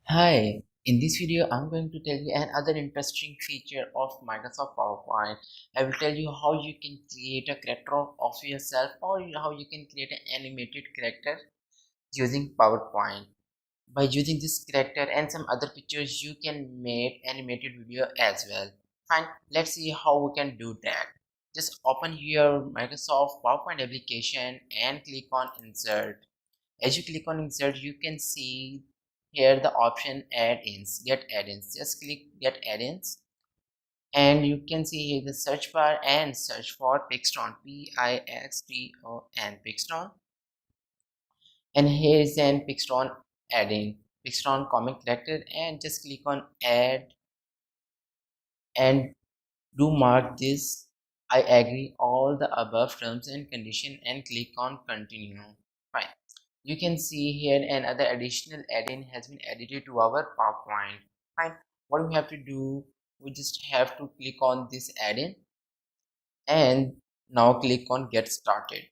Hi, in this video I'm going to tell you another interesting feature of Microsoft PowerPoint. I will tell you how you can create a character of yourself or how you can create an animated character using PowerPoint. By using this character and some other pictures you can make animated video as well. Fine, let's see how we can do that. Just open your Microsoft PowerPoint application and click on Insert. As you click on Insert, you can see here the option add-ins. Get add-ins. Just click get add-ins, and you can see here the search bar and search for Pixton, Pixton, Pixton. And here is an Pixton add-in, Pixton comic character, and just click on add and do mark this I agree all the above terms and condition and click on continue. Fine. You can see here another additional add-in has been added to our PowerPoint. Fine. What we have to do, we just have to click on this add-in and now click on get started.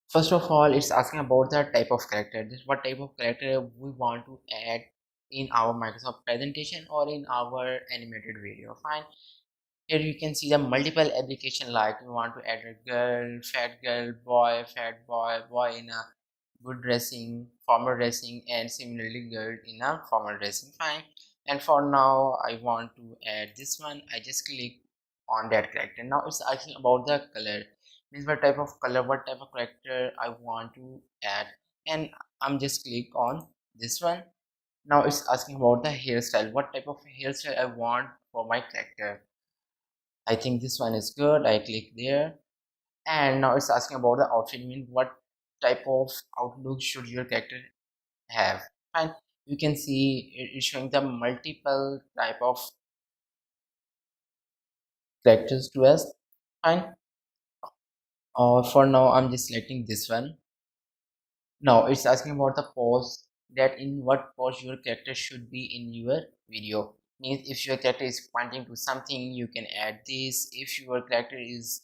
First of all, it's asking about the type of character. This what type of character we want to add in our Microsoft presentation or in our animated video. Fine. Here you can see the multiple application, like you want to add a girl, fat boy, boy in a good dressing, formal dressing, and similarly girl in a formal dressing. Fine. And for now I want to add this one. I just click on that character. Now it's asking about the color, means what type of color, what type of character I want to add, and I'm just click on this one. Now it's asking about the hairstyle, what type of hairstyle I want for my character. I think this one is good. I click there, and now it's asking about the outfit, mean what type of outlook should your character have. Fine. You can see it is showing the multiple type of characters to us. Fine. For now I'm just selecting this one. Now it's asking about the pose, that in what pose your character should be in your video. Means if your character is pointing to something, you can add this. If your character is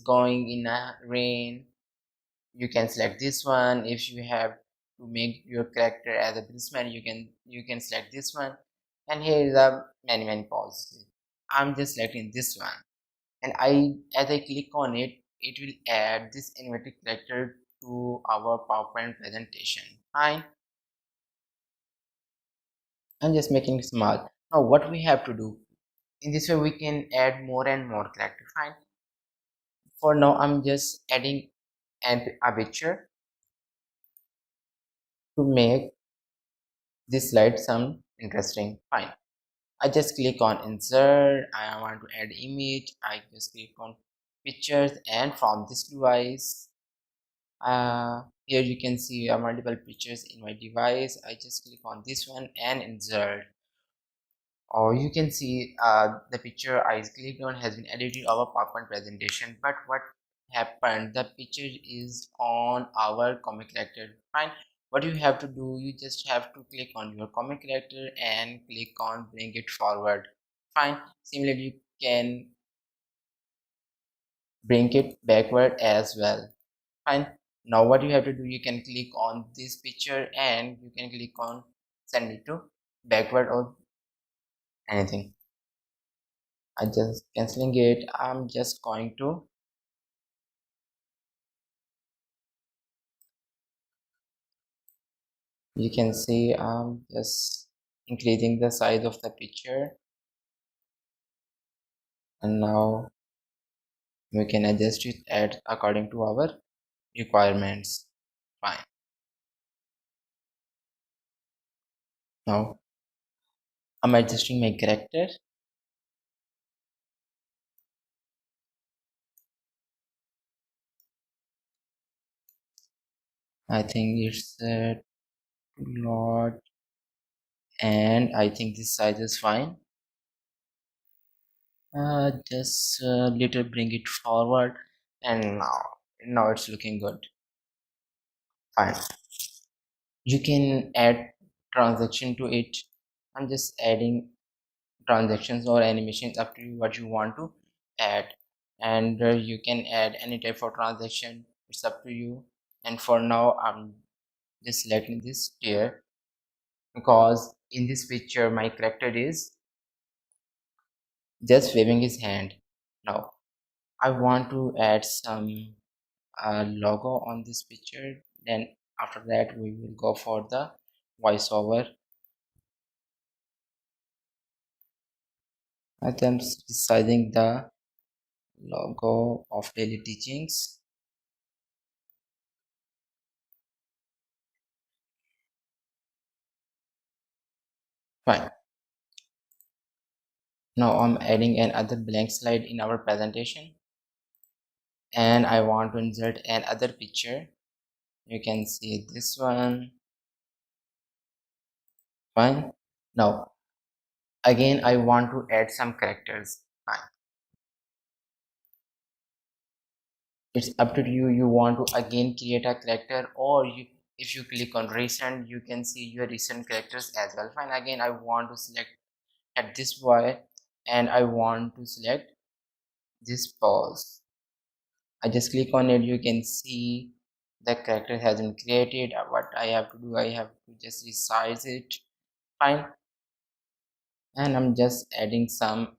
going in a rain, you can select this one. If you have to make your character as a businessman, you can select this one. And here is a many poses. I'm just selecting this one, and as I click on it, it will add this animated character to our PowerPoint presentation. Fine. I'm just making it small. Now what we have to do, in this way we can add more and more character. Fine. For now I'm just adding a picture to make this slide some interesting. Fine. I just click on insert. I want to add image. I just click on pictures, and from this device, here you can see multiple pictures in my device. I just click on this one and insert. Or you can see the picture I clicked on has been added to our PowerPoint presentation. But what happened, the picture is on our comic character. Fine. What you have to do, you just have to click on your comic character and click on bring it forward. Fine. Similarly, you can bring it backward as well. Fine. Now what you have to do, you can click on this picture and you can click on send it to backward or anything. I just canceling it. I'm just going to, you can see I'm just increasing the size of the picture, and now we can adjust it at according to our requirements. Fine. Now I'm adjusting my character. I think it's too lot, and I think this size is fine. Just little bring it forward, and now it's looking good. Fine. You can add transaction to it. I'm just adding transactions or animations, up to you what you want to add. And you can add any type of transaction, it's up to you. And for now I'm just selecting this tier. because in this picture my character is just waving his hand. Now I want to add some logo on this picture. Then after that we will go for the voiceover. I am deciding the logo of daily teachings. Fine. Now I'm adding another blank slide in our presentation, and I want to insert another picture. You can see this one. Fine. Now again I want to add some characters. Fine. It's up to you. You want to again create a character, or you, if you click on recent, you can see your recent characters as well. Fine. Again I want to select at this boy, and I want to select this pause. I just click on it. You can see the character has been created. What I have to do, I have to just resize it. Fine. And I'm just adding some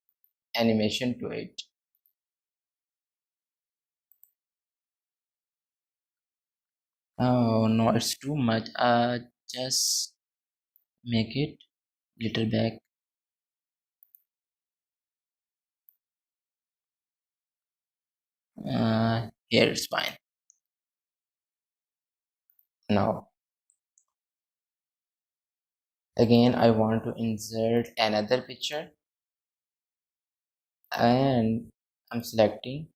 animation to it. Oh no, it's too much. Just make it little back. Here it's fine. Now again I want to insert another picture, and I'm selecting,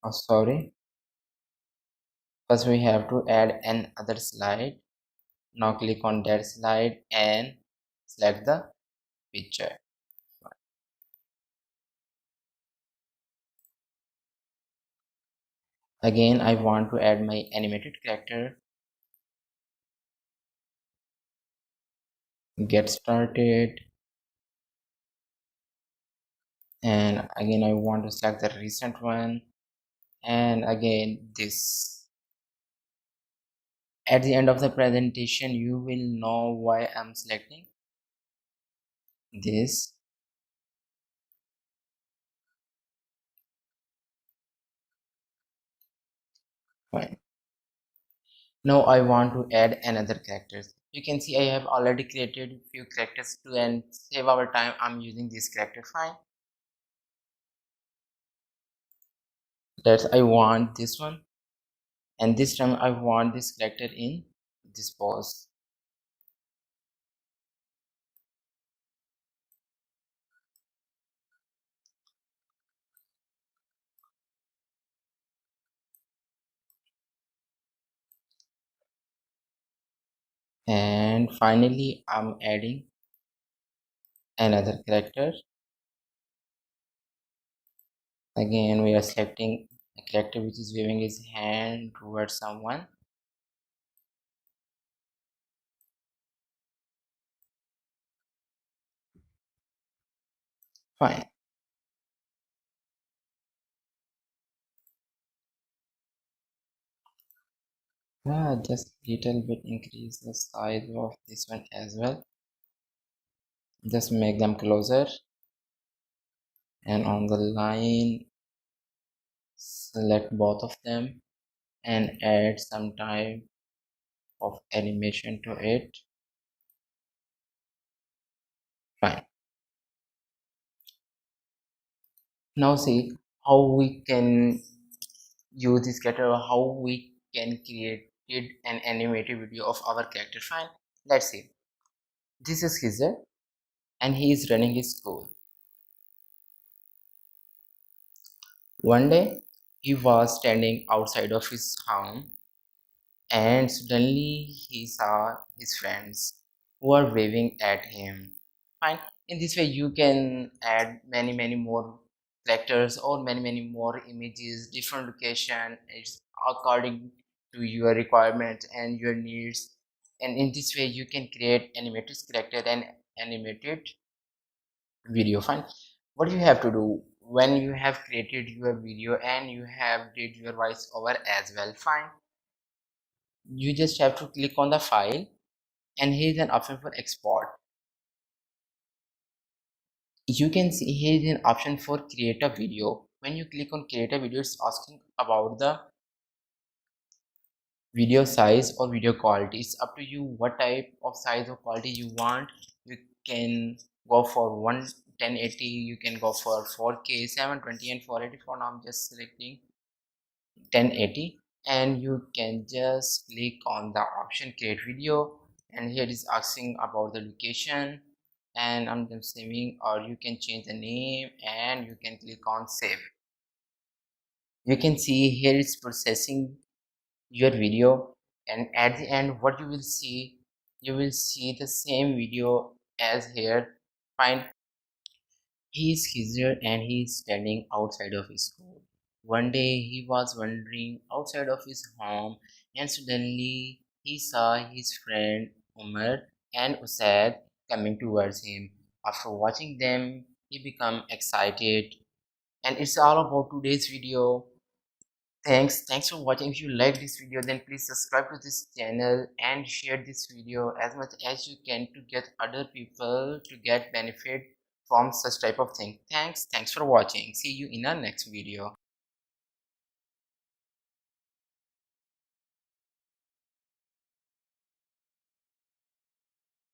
oh sorry, first we have to add another slide. Now click on that slide and select the picture. Again I want to add my animated character. Get started, and again I want to select the recent one, and again this. At the end of the presentation you will know why I'm selecting this. Fine. Now I want to add another characters. You can see I have already created few characters too, and save our time I'm using this character. Fine. That's I want this one, and this time I want this character in this pose. And finally I'm adding another character. Again we are selecting a character which is waving his hand towards someone. Fine. Just little bit increase the size of this one as well. Just make them closer, and on the line select both of them and add some type of animation to it. Fine. Now see how we can use this character, how we can create an animated video of our character. Fine. Let's see. This is Hizer, and he is running his school. One day he was standing outside of his home, and suddenly he saw his friends who are waving at him. Fine. In this way you can add many more characters or many more images, different location. It's according to your requirement and your needs, and in this way you can create animated character and animated video. Fine. What you have to do when you have created your video and you have did your voice over as well, fine, you just have to click on the file and here is an option for export. You can see here is an option for create a video. When you click on create a video, it's asking about the video size or video quality. It's up to you what type of size or quality you want. You can go for 1080, you can go for 4K, 720 and 480. For now I'm just selecting 1080, and you can just click on the option create video, and here it is asking about the location, and I'm just saving, or you can change the name and you can click on save. You can see here it's processing your video, and at the end what you will see, you will see the same video as here. Fine. He is Khizr and he is standing outside of his school. One day he was wandering outside of his home, and suddenly he saw his friend Umar and Usaid coming towards him. After watching them, he became excited. And it's all about today's video. Thanks for watching. If you like this video, then please subscribe to this channel and share this video as much as you can to get other people to get benefit from such type of thing. Thanks for watching. See you in our next video.